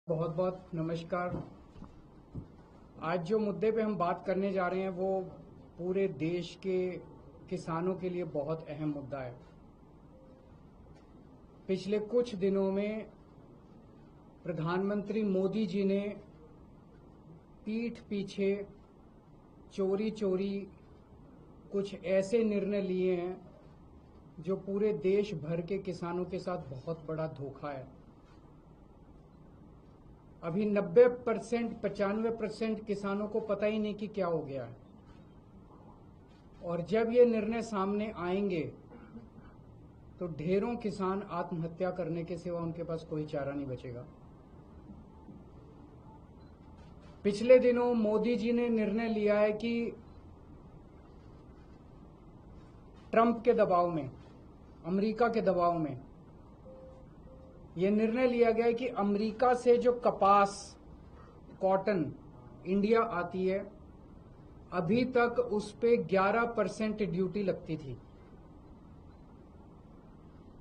बहुत बहुत नमस्कार। आज जो मुद्दे पे हम बात करने जा रहे हैं वो पूरे देश के किसानों के लिए बहुत अहम मुद्दा है। पिछले कुछ दिनों में प्रधानमंत्री मोदी जी ने पीठ पीछे चोरी चोरी कुछ ऐसे निर्णय लिए हैं जो पूरे देश भर के किसानों के साथ बहुत बड़ा धोखा है। अभी 90% 95% किसानों को पता ही नहीं कि क्या हो गया है, और जब ये निर्णय सामने आएंगे तो ढेरों किसान आत्महत्या करने के सिवा उनके पास कोई चारा नहीं बचेगा। पिछले दिनों मोदी जी ने निर्णय लिया है कि ट्रंप के दबाव में, अमेरिका के दबाव में यह निर्णय लिया गया है कि अमेरिका से जो कपास, कॉटन इंडिया आती है, अभी तक उस पे 11% ड्यूटी लगती थी।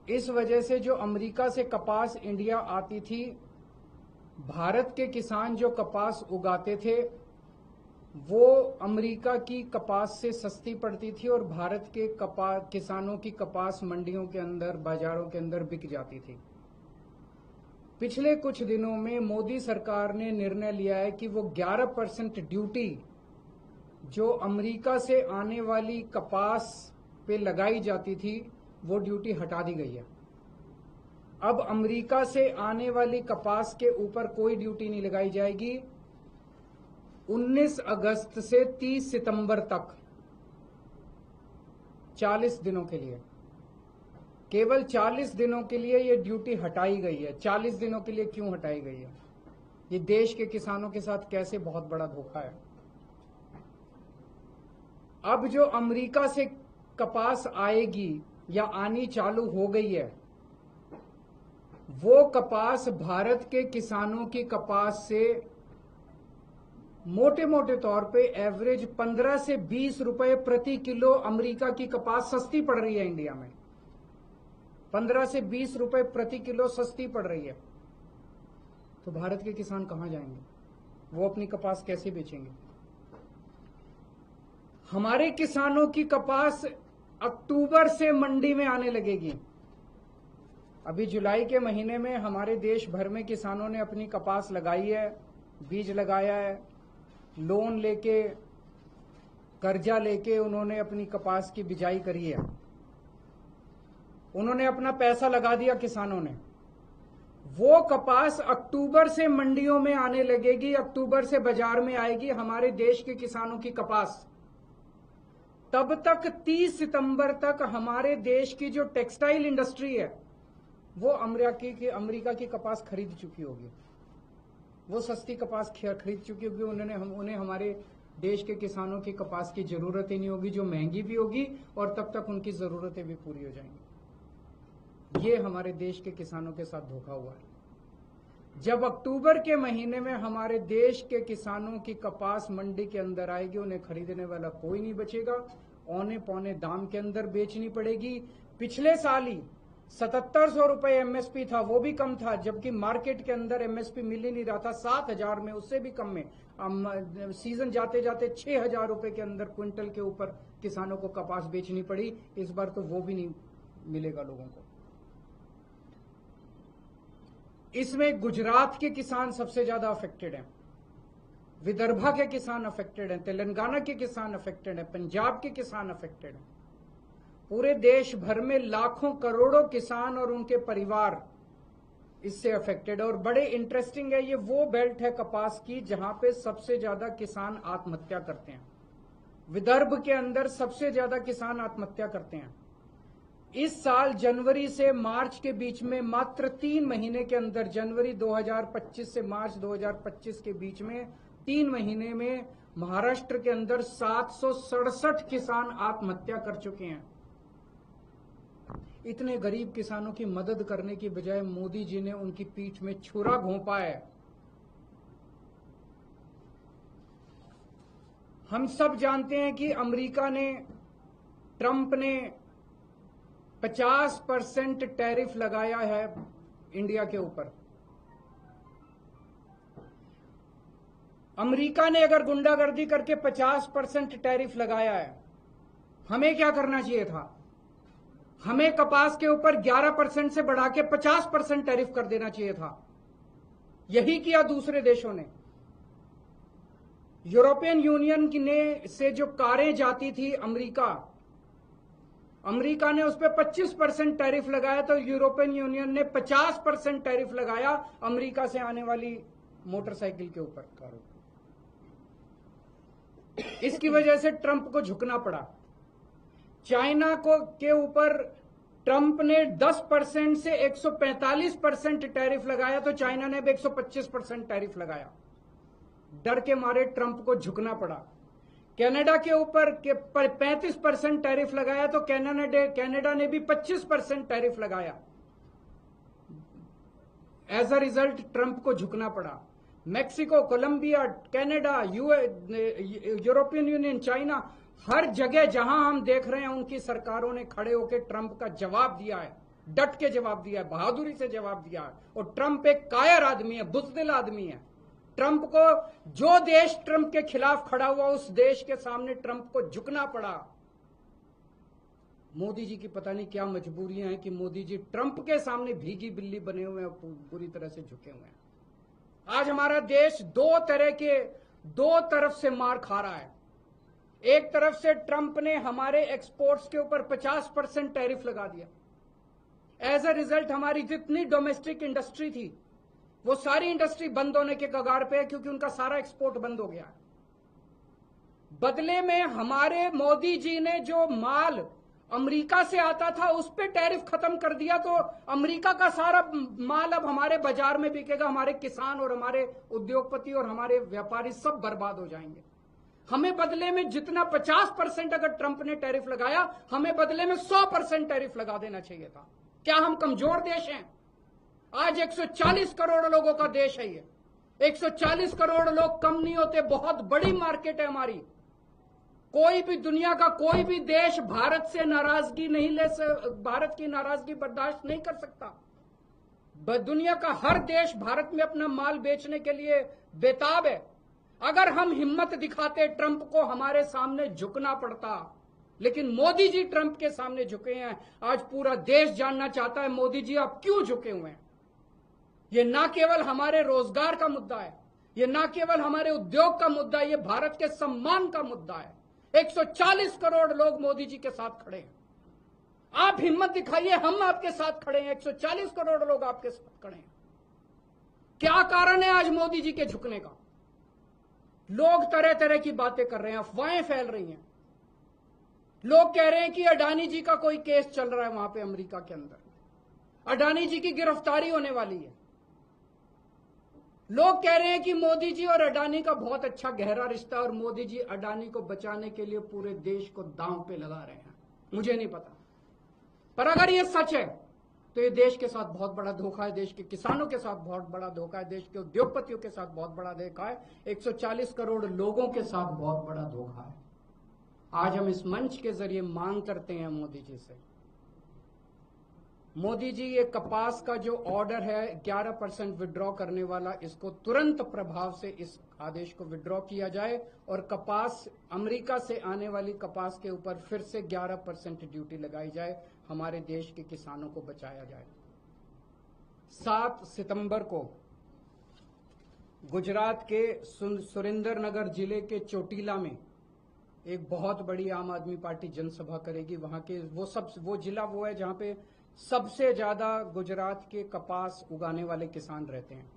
इस वजह से जो अमेरिका से कपास इंडिया आती थी, भारत के किसान जो कपास उगाते थे वो अमेरिका की कपास से सस्ती पड़ती थी और भारत के किसानों की कपास मंडियों के अंदर, बाजारों के अंदर बिक जाती थी। पिछले कुछ दिनों में मोदी सरकार ने निर्णय लिया है कि वो 11% ड्यूटी जो अमेरिका से आने वाली कपास पे लगाई जाती थी वो ड्यूटी हटा दी गई है। अब अमेरिका से आने वाली कपास के ऊपर कोई ड्यूटी नहीं लगाई जाएगी। 19 अगस्त से 30 सितंबर तक 40 दिनों के लिए, केवल 40 दिनों के लिए ये ड्यूटी हटाई गई है। 40 दिनों के लिए क्यों हटाई गई है? ये देश के किसानों के साथ कैसे बहुत बड़ा धोखा है। अब जो अमेरिका से कपास आएगी या आनी चालू हो गई है, वो कपास भारत के किसानों की कपास से मोटे मोटे तौर पे एवरेज 15 से 20 रुपए प्रति किलो अमेरिका की कपास सस्ती पड़ रही है। इंडिया में 15 से 20 रुपए प्रति किलो सस्ती पड़ रही है। तो भारत के किसान कहां जाएंगे? वो अपनी कपास कैसे बेचेंगे? हमारे किसानों की कपास अक्टूबर से मंडी में आने लगेगी। अभी जुलाई के महीने में हमारे देश भर में किसानों ने अपनी कपास लगाई है, बीज लगाया है, लोन लेके, कर्जा लेके उन्होंने अपनी कपास की बिजाई करी है। उन्होंने अपना पैसा लगा दिया किसानों ने। वो कपास अक्टूबर से मंडियों में आने लगेगी, अक्टूबर से बाजार में आएगी हमारे देश के किसानों की कपास। तब तक 30 सितंबर तक हमारे देश की जो टेक्सटाइल इंडस्ट्री है वो अमेरिका की कपास खरीद चुकी होगी, वो सस्ती कपास खरीद चुकी होगी। उन्हें हमारे देश के किसानों की कपास की जरूरत ही नहीं होगी, जो महंगी भी होगी, और तब तक उनकी जरूरतें भी पूरी हो जाएंगी। ये हमारे देश के किसानों के साथ धोखा हुआ है। जब अक्टूबर के महीने में हमारे देश के किसानों की कपास मंडी के अंदर आएगी, उन्हें खरीदने वाला कोई नहीं बचेगा, औने पौने दाम के अंदर बेचनी पड़ेगी। पिछले साल ही 7700 रुपए एमएसपी था, वो भी कम था, जबकि मार्केट के अंदर एमएसपी मिल ही नहीं रहा था। 7000 में, उससे भी कम में सीजन जाते जाते 6000 रुपए के अंदर क्विंटल के ऊपर किसानों को कपास बेचनी पड़ी। इस बार तो वो भी नहीं मिलेगा लोगों को। इसमें गुजरात के किसान सबसे ज्यादा अफेक्टेड हैं, विदर्भा के किसान अफेक्टेड हैं, तेलंगाना के किसान अफेक्टेड हैं, पंजाब के किसान अफेक्टेड हैं। पूरे देश भर में लाखों करोड़ों किसान और उनके परिवार इससे अफेक्टेड है। और बड़े इंटरेस्टिंग है, ये वो बेल्ट है कपास की जहां पे सबसे ज्यादा किसान आत्महत्या करते हैं। विदर्भ के अंदर सबसे ज्यादा किसान आत्महत्या करते हैं। इस साल जनवरी से मार्च के बीच में, मात्र 3 महीने के अंदर, जनवरी 2025 से मार्च 2025 के बीच में 3 महीने में महाराष्ट्र के अंदर 767 किसान आत्महत्या कर चुके हैं। इतने गरीब किसानों की मदद करने की बजाय मोदी जी ने उनकी पीठ में छुरा घोंपा है। हम सब जानते हैं कि अमेरिका ने, ट्रंप ने 50% टैरिफ लगाया है इंडिया के ऊपर। अमेरिका ने अगर गुंडागर्दी करके 50% टैरिफ लगाया है, हमें क्या करना चाहिए था? हमें कपास के ऊपर 11% से बढ़ा के 50% टैरिफ कर देना चाहिए था। यही किया दूसरे देशों ने। यूरोपियन यूनियन ने से जो कारें जाती थी अमेरिका ने उस पर 25% टैरिफ लगाया, तो यूरोपियन यूनियन ने 50% टैरिफ लगाया अमेरिका से आने वाली मोटरसाइकिल के ऊपर, कारों। इसकी वजह से ट्रंप को झुकना पड़ा। चाइना के ऊपर ट्रंप ने 10% से 145% टैरिफ लगाया, तो चाइना ने भी 125% टैरिफ लगाया। डर के मारे ट्रंप को झुकना पड़ा। कनाडा के ऊपर 35% टैरिफ लगाया, तो कनाडा ने भी 25% टैरिफ लगाया। एज अ रिजल्ट ट्रंप को झुकना पड़ा। Mexico, Colombia, Canada, European Union, China, हर जगह जहां हम देख रहे हैं उनकी सरकारों ने खड़े होकर ट्रंप का जवाब दिया है, डट के जवाब दिया है, बहादुरी से जवाब दिया है। और ट्रंप एक कायर आदमी है, बुज़दिल आदमी है। ट्रंप को, जो देश ट्रंप के खिलाफ खड़ा हुआ, उस देश के सामने ट्रंप को झुकना पड़ा। मोदी जी की पता नहीं क्या मजबूरियां हैं कि मोदी जी ट्रंप के सामने भीगी बिल्ली बने हुए हैं, पूरी तरह से झुके हुए हैं। आज हमारा देश दो तरफ से मार खा रहा है। एक तरफ से ट्रंप ने हमारे एक्सपोर्ट्स के ऊपर 50% टैरिफ लगा दिया। एज अ रिजल्ट हमारी जितनी डोमेस्टिक इंडस्ट्री थी, वो सारी इंडस्ट्री बंद होने के कगार पे है, क्योंकि उनका सारा एक्सपोर्ट बंद हो गया है। बदले में हमारे मोदी जी ने जो माल अमेरिका से आता था उस पे टैरिफ खत्म कर दिया, तो अमेरिका का सारा माल अब हमारे बाजार में बिकेगा। हमारे किसान और हमारे उद्योगपति और हमारे व्यापारी सब बर्बाद हो जाएंगे। हमें बदले में जितना 50% अगर ट्रंप ने टैरिफ लगाया, हमें बदले में 100% टैरिफ लगा देना चाहिए था। क्या हम कमजोर देश हैं? आज 140 करोड़ लोगों का देश है ये। 140 करोड़ लोग कम नहीं होते, बहुत बड़ी मार्केट है हमारी। कोई भी दुनिया का कोई भी देश भारत की नाराजगी बर्दाश्त नहीं कर सकता। दुनिया का हर देश भारत में अपना माल बेचने के लिए बेताब है। अगर हम हिम्मत दिखाते, ट्रंप को हमारे सामने झुकना पड़ता, लेकिन मोदी जी ट्रंप के सामने झुके हैं। आज पूरा देश जानना चाहता है मोदी जी आप क्यों झुके हुए हैं। ये ना केवल हमारे रोजगार का मुद्दा है, ये ना केवल हमारे उद्योग का मुद्दा है, ये भारत के सम्मान का मुद्दा है। 140 करोड़ लोग मोदी जी के साथ खड़े हैं। आप हिम्मत दिखाइए, हम आपके साथ खड़े हैं। 140 करोड़ लोग आपके साथ खड़े हैं। क्या कारण है आज मोदी जी के झुकने का? लोग तरह तरह की बातें कर रहे हैं, अफवाहें फैल रही हैं। लोग कह रहे हैं कि अडानी जी का कोई केस चल रहा है वहां पे अमेरिका के अंदर, अडानी जी की गिरफ्तारी होने वाली है। लोग कह रहे हैं कि मोदी जी और अडानी का बहुत अच्छा गहरा रिश्ता, और मोदी जी अडानी को बचाने के लिए पूरे देश को दांव पे लगा रहे हैं। मुझे नहीं पता, पर अगर ये सच है तो ये देश के साथ बहुत बड़ा धोखा है, देश के किसानों के साथ बहुत बड़ा धोखा है, देश के उद्योगपतियों के साथ बहुत बड़ा धोखा है, 140 करोड़ लोगों के साथ बहुत बड़ा धोखा है। आज हम इस मंच के जरिए मांग करते हैं मोदी जी से, मोदी जी ये कपास का जो ऑर्डर है 11% विड्रॉ करने वाला, इसको तुरंत प्रभाव से इस आदेश को विड्रॉ किया जाए और कपास, अमेरिका से आने वाली कपास के ऊपर फिर से 11% ड्यूटी लगाई जाए, हमारे देश के किसानों को बचाया जाए। 7 सितंबर को गुजरात के सुरेंद्रनगर जिले के चोटीला में एक बहुत बड़ी आम आदमी पार्टी जनसभा करेगी। वहां के वो जिला वो है जहां पे सबसे ज्यादा गुजरात के कपास उगाने वाले किसान रहते हैं।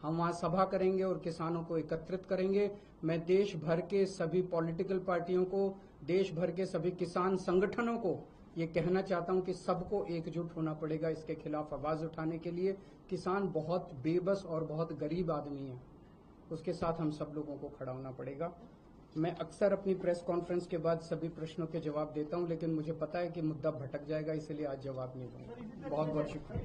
हम वहां सभा करेंगे और किसानों को एकत्रित करेंगे। मैं देश भर के सभी पॉलिटिकल पार्टियों को, देश भर के सभी किसान संगठनों को ये कहना चाहता हूं कि सबको एकजुट होना पड़ेगा इसके खिलाफ आवाज उठाने के लिए। किसान बहुत बेबस और बहुत गरीब आदमी है, उसके साथ हम सब लोगों को खड़ा होना पड़ेगा। मैं अक्सर अपनी प्रेस कॉन्फ्रेंस के बाद सभी प्रश्नों के जवाब देता हूं, लेकिन मुझे पता है कि मुद्दा भटक जाएगा, इसलिए आज जवाब नहीं दूंगा। बहुत बहुत शुक्रिया।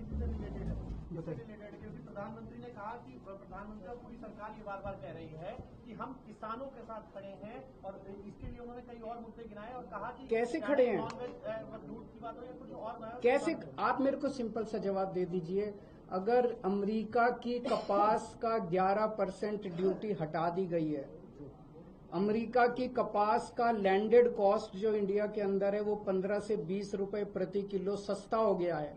प्रधानमंत्री ने कहा कि प्रधानमंत्री और पूरी सरकार ये बार बार कह रही है कि हम किसानों के साथ खड़े हैं, और इसके लिए उन्होंने कई और मुद्दे गिनाए और कहा कि कैसे खड़े हैं, दूध की बात हो या कुछ और, कैसे? आप मेरे को सिंपल सा जवाब दे दीजिए। अगर अमेरिका की कपास का 11% ड्यूटी हटा दी गई है, अमेरिका की कपास का लैंडेड कॉस्ट जो इंडिया के अंदर है वो 15 से 20 रुपए प्रति किलो सस्ता हो गया है।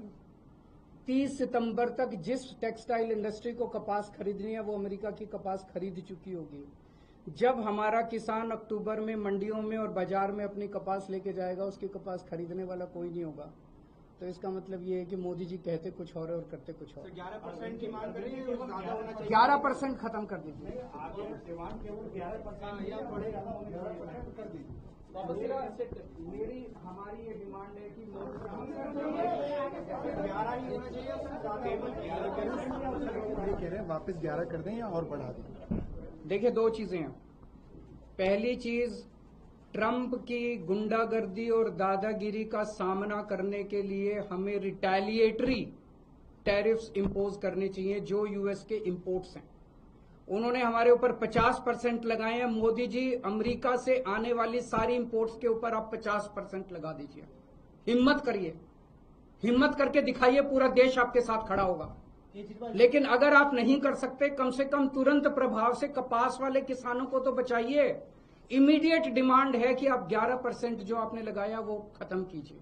30 सितंबर तक जिस टेक्सटाइल इंडस्ट्री को कपास खरीदनी है वो अमेरिका की कपास खरीद चुकी होगी। जब हमारा किसान अक्टूबर में मंडियों में और बाजार में अपनी कपास लेके जाएगा, उसकी कपास खरीदने वाला कोई नहीं होगा। तो इसका मतलब ये है कि मोदी जी कहते कुछ और है और करते कुछ और। 11% की मांग करें, 11% खत्म कर दीजिए। मेरी हमारी ये डिमांड है कि 11 ही होना चाहिए। कह रहे हैं वापस 11 कर दें या और बढ़ा दें? देखिए, दो चीजें हैं। पहली चीज, ट्रंप की गुंडागर्दी और दादागिरी का सामना करने के लिए हमें रिटेलिएटरी टैरिफ्स इंपोज करने चाहिए जो यूएस के इंपोर्ट्स हैं। उन्होंने हमारे ऊपर 50% लगाए हैं। मोदी जी, अमेरिका से आने वाली सारी इंपोर्ट्स के ऊपर आप 50% लगा दीजिए। हिम्मत करिए, हिम्मत करके दिखाइए, पूरा देश आपके साथ खड़ा होगा। लेकिन अगर आप नहीं कर सकते, कम से कम तुरंत प्रभाव से कपास वाले किसानों को तो बचाइए। इमीडिएट डिमांड है कि आप 11% जो आपने लगाया वो खत्म कीजिए।